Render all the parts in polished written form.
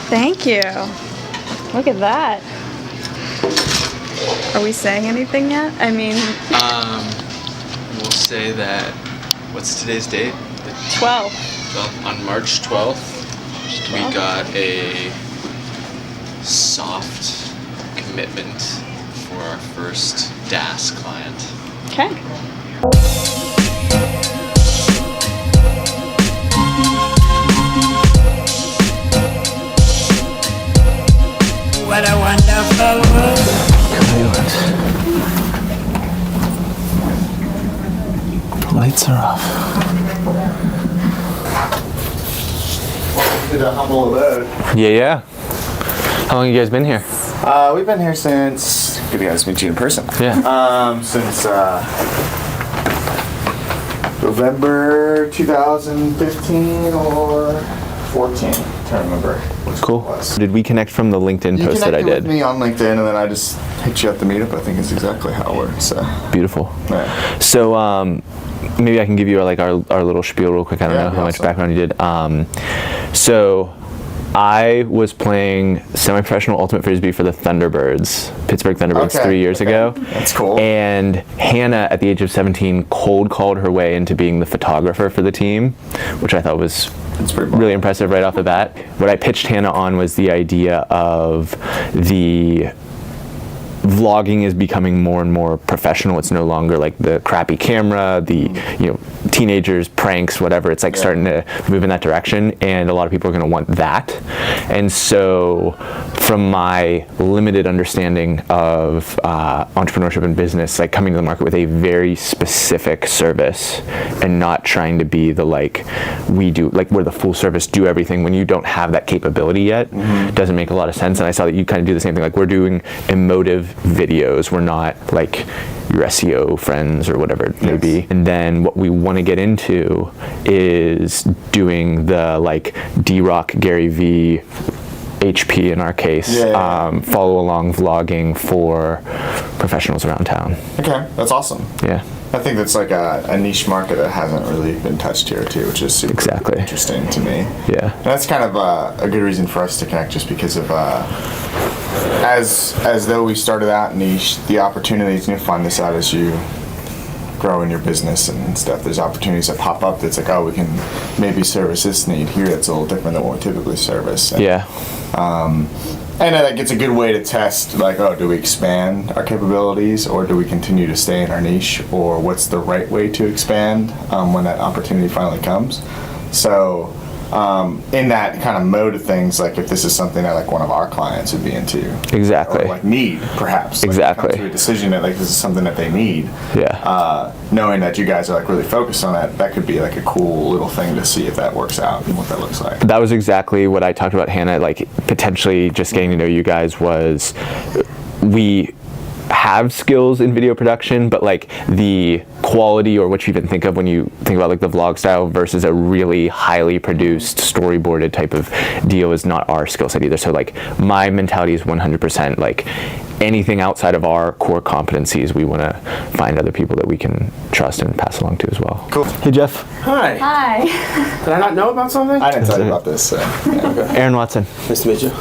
Thank you. Look at that. Are we saying anything yet? I mean... We'll say that... What's today's date? 12. Well, on March 12th, we got a soft commitment for our first DaaS client. Okay. What a wonderful world. The lights are off. Welcome to the humble abode. Yeah. How long have you guys been here? We've been here since... Good to guys meet you in person. Yeah. Since November 2015 or 14. Can't remember. Cool. Did we connect from the LinkedIn post that I did? You connected with me on LinkedIn, and then I just hit you up the meetup. I think is exactly how it works. So. Beautiful. Yeah. So maybe I can give you our little spiel real quick. I don't know how much background you did. So I was playing semi-professional ultimate frisbee for the Thunderbirds, Pittsburgh Thunderbirds, 3 years ago. That's cool. And Hannah, at the age of 17, cold called her way into being the photographer for the team, which I thought was really impressive right off the bat. What I pitched Hannah on was the idea of the vlogging is becoming more and more professional. It's no longer like the crappy camera, the teenagers, pranks, whatever. It's like starting to move in that direction, and a lot of people are going to want that. And so from my limited understanding of entrepreneurship and business, like coming to the market with a very specific service and not trying to be the we're the full service, do everything when you don't have that capability yet, doesn't make a lot of sense. And I saw that you kind of do the same thing. Like, we're doing emotive videos. We're not like your SEO friends or whatever it may be. And then what we want to get into is doing the D-Rock, Gary V, HP in our case, follow along vlogging for professionals around town. Okay, that's awesome. Yeah. I think that's like a niche market that hasn't really been touched here too, which is super interesting to me. Yeah. And that's kind of a good reason for us to connect, just because of as though we started out niche, the opportunities, and you find this out as you grow in your business and stuff. There's opportunities that pop up that's like, oh, we can maybe service this need here that's a little different than what we typically service. And, and I think it's a good way to test, like, oh, do we expand our capabilities, or do we continue to stay in our niche, or what's the right way to expand when that opportunity finally comes. So in that kind of mode of things, like if this is something that like one of our clients would be into, exactly, or like need perhaps, like exactly, come to a decision that like this is something that they need, knowing that you guys are like really focused on that could be like a cool little thing to see if that works out and what that looks like. That was exactly what I talked about, Hannah, like potentially just getting to know you guys was, we have skills in video production, but like the quality, or what you even think of when you think about like the vlog style versus a really highly produced storyboarded type of deal, is not our skill set either. So like my mentality is 100% like anything outside of our core competencies, we want to find other people that we can trust and pass along to as well. Cool. Hey Jeff. Hi. Hi. Did I not know about something? I didn't tell you about this. So, Aaron Watson. Nice to meet you.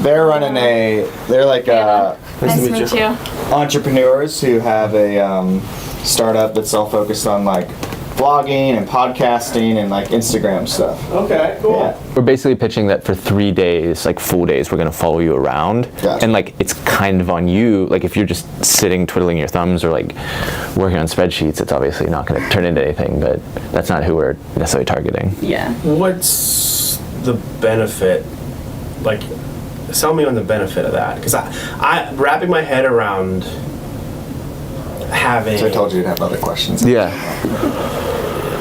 They're running they're like nice to meet you. Entrepreneurs who have a startup that's all focused on like vlogging and podcasting and like Instagram stuff. Okay, cool. Yeah. We're basically pitching that for 3 days, like full days, we're going to follow you around. Gotcha. And like it's kind of on you. Like if you're just sitting twiddling your thumbs or like working on spreadsheets, it's obviously not going to turn into anything, but that's not who we're necessarily targeting. Yeah. What's the benefit? Like, sell me on the benefit of that, because I wrapping my head around having. So I told you you'd have other questions. Yeah.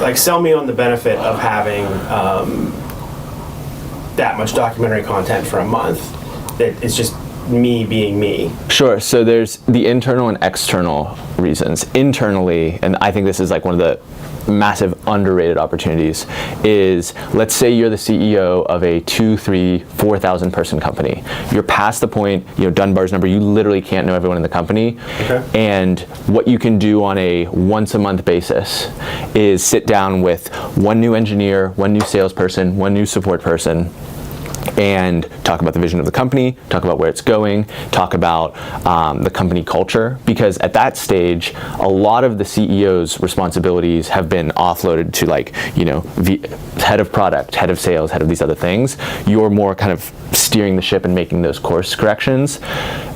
Like, sell me on the benefit of having that much documentary content for a month. That it's just me being me. Sure. So there's the internal and external reasons. Internally, and I think this is like one of the massive underrated opportunities, is let's say you're the CEO of a 2,000, 3,000, 4,000 person company. You're past the point, Dunbar's number, you literally can't know everyone in the company. Okay. And what you can do on a once a month basis is sit down with one new engineer, one new salesperson, one new support person, and talk about the vision of the company, talk about where it's going, talk about the company culture, because at that stage, a lot of the CEO's responsibilities have been offloaded to, like, you know, head of product, head of sales, head of these other things. You're more kind of steering the ship and making those course corrections.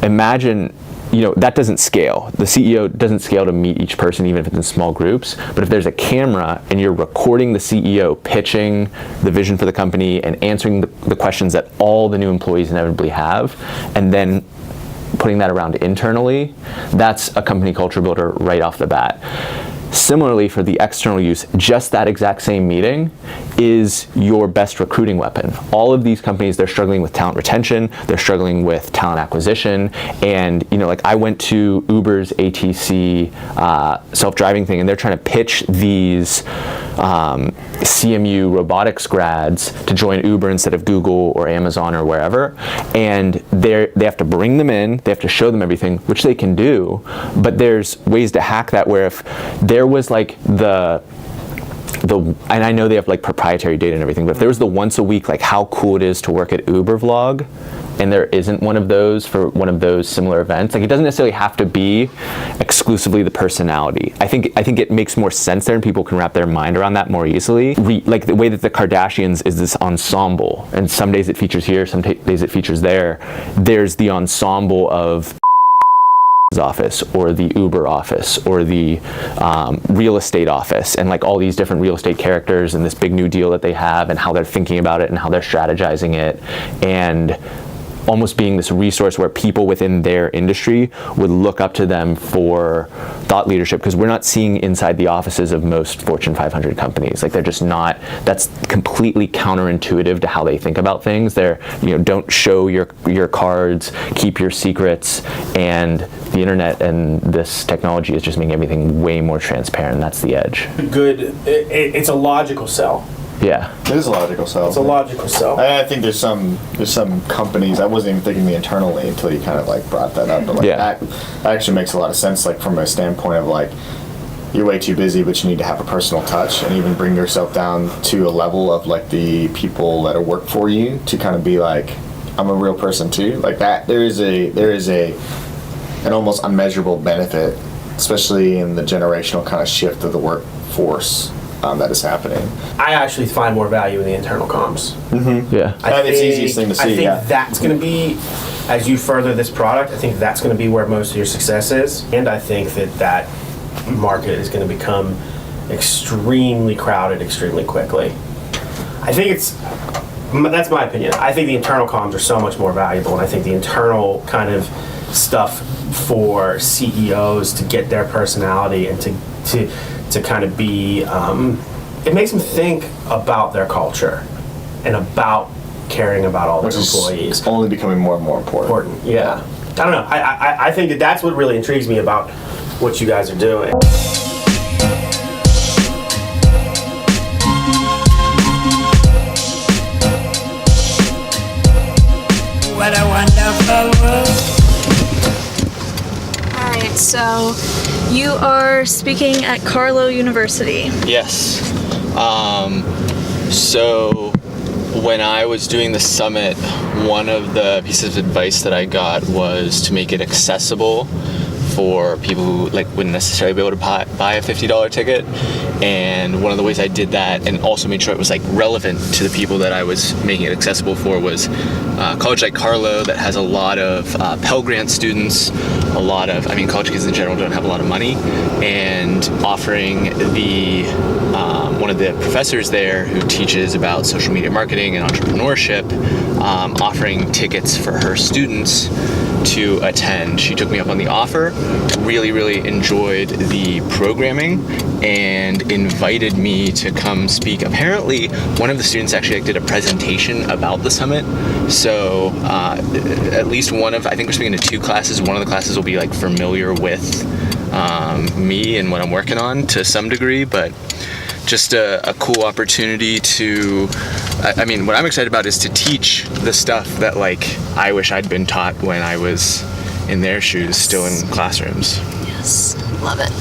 Imagine, you know, that doesn't scale. The CEO doesn't scale to meet each person, even if it's in small groups. But if there's a camera and you're recording the CEO pitching the vision for the company and answering the questions that all the new employees inevitably have, and then putting that around internally, that's a company culture builder right off the bat. Similarly, for the external use, just that exact same meeting is your best recruiting weapon. All of these companies, they're struggling with talent retention, they're struggling with talent acquisition, and, you know, like, I went to Uber's ATC self-driving thing, and they're trying to pitch these CMU robotics grads to join Uber instead of Google or Amazon or wherever, and they have to bring them in, they have to show them everything, which they can do, but there's ways to hack that where if there was like and I know they have like proprietary data and everything, but if there was the once a week, like, how cool it is to work at Uber vlog, and there isn't one of those for one of those similar events, like, it doesn't necessarily have to be exclusively the personality. I think it makes more sense there, and people can wrap their mind around that more easily. Like the way that the Kardashians is this ensemble, and some days it features here, some days it features there. There's the ensemble of office or the Uber office or the real estate office, and like all these different real estate characters and this big new deal that they have and how they're thinking about it and how they're strategizing it, and almost being this resource where people within their industry would look up to them for thought leadership, because we're not seeing inside the offices of most Fortune 500 companies. Like, they're just not, that's completely counterintuitive to how they think about things. They're, you know, don't show your cards, keep your secrets, and the internet and this technology is just making everything way more transparent. That's the edge. Good. It's a logical sell. Yeah. It is a logical sell. It's a logical sell. I think there's some companies, I wasn't even thinking the internally until you kind of like brought that up, but like, Yeah. that actually makes a lot of sense, like, from a standpoint of like, you're way too busy, but you need to have a personal touch and even bring yourself down to a level of like the people that work for you to kind of be like, I'm a real person too. Like that, there is an almost unmeasurable benefit, especially in the generational kind of shift of the workforce that is happening. I actually find more value in the internal comms. Yeah. It's the easiest thing to see. I think that's going to be, as you further this product, I think that's going to be where most of your success is. And I think that market is going to become extremely crowded extremely quickly. I think that's my opinion. I think the internal comms are so much more valuable, and I think the internal kind of stuff for CEOs to get their personality and to kind of be, it makes them think about their culture and about caring about all their employees. It's only becoming more and more important. Yeah. I don't know. I think that's what really intrigues me about what you guys are doing. What a wonderful world. Alright, so you are speaking at Carlow University. Yes. So when I was doing the summit, one of the pieces of advice that I got was to make it accessible for people who like wouldn't necessarily be able to buy a $50 ticket. And one of the ways I did that, and also made sure it was like relevant to the people that I was making it accessible for, was a college like Carlow that has a lot of Pell Grant students, college kids in general don't have a lot of money, and offering one of the professors there who teaches about social media marketing and entrepreneurship, offering tickets for her students to attend. She took me up on the offer, really, really enjoyed the programming, and invited me to come speak. Apparently, one of the students actually did a presentation about the summit. So at least I think we're speaking to 2 classes. One of the classes will be like familiar with me and what I'm working on to some degree, but just a cool opportunity to, what I'm excited about is to teach the stuff that like I wish I'd been taught when I was in their shoes, still in classrooms. Yes, love it.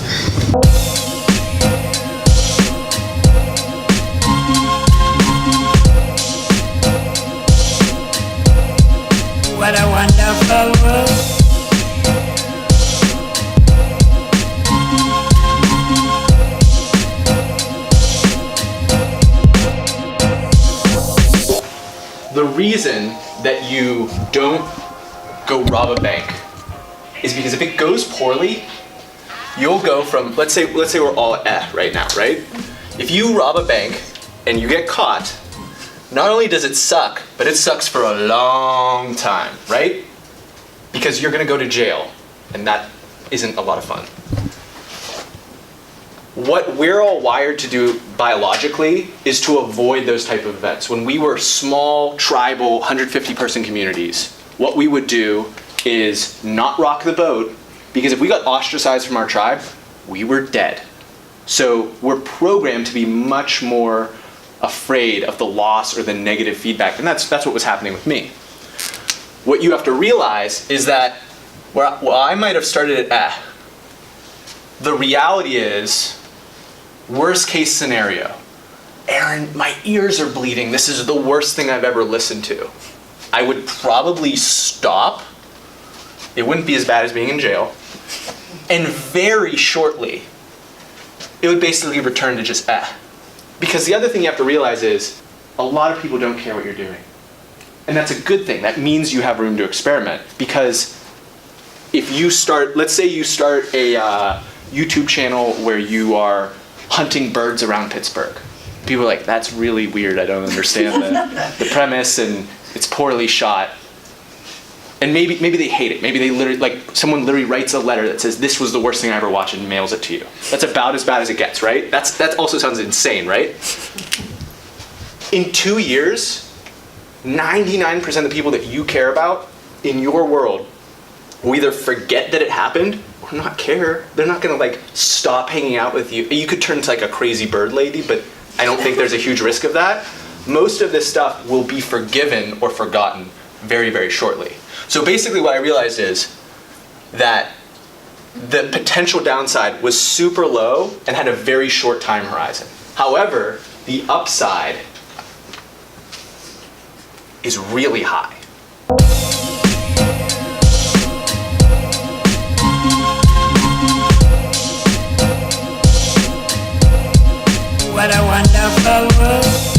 the reason that you don't go rob a bank is because if it goes poorly, you'll go from, let's say we're all at right now, right? If you rob a bank and you get caught, not only does it suck, but it sucks for a long time, right? Because you're gonna go to jail, and that isn't a lot of fun. What we're all wired to do biologically is to avoid those type of events. When we were small, tribal, 150-person communities, what we would do is not rock the boat, because if we got ostracized from our tribe, we were dead. So we're programmed to be much more afraid of the loss or the negative feedback, and that's what was happening with me. What you have to realize is that while I might have started at the reality is, worst case scenario, Aaron, my ears are bleeding. This is the worst thing I've ever listened to. I would probably stop. It wouldn't be as bad as being in jail. And very shortly, it would basically return to just Because the other thing you have to realize is, a lot of people don't care what you're doing. And that's a good thing. That means you have room to experiment. Because if you start, let's say you start a YouTube channel where you are hunting birds around Pittsburgh. People are like, that's really weird. I don't understand the premise, and it's poorly shot. And maybe they hate it. Maybe they literally, like, someone literally writes a letter that says, this was the worst thing I ever watched, and mails it to you. That's about as bad as it gets, right? That also sounds insane, right? In 2 years, 99% of the people that you care about in your world will either forget that it happened or not care. They're not gonna like stop hanging out with you. You could turn into like a crazy bird lady, but I don't think there's a huge risk of that. Most of this stuff will be forgiven or forgotten very, very shortly. So basically what I realized is that the potential downside was super low and had a very short time horizon. However, the upside is really high. What a wonderful world.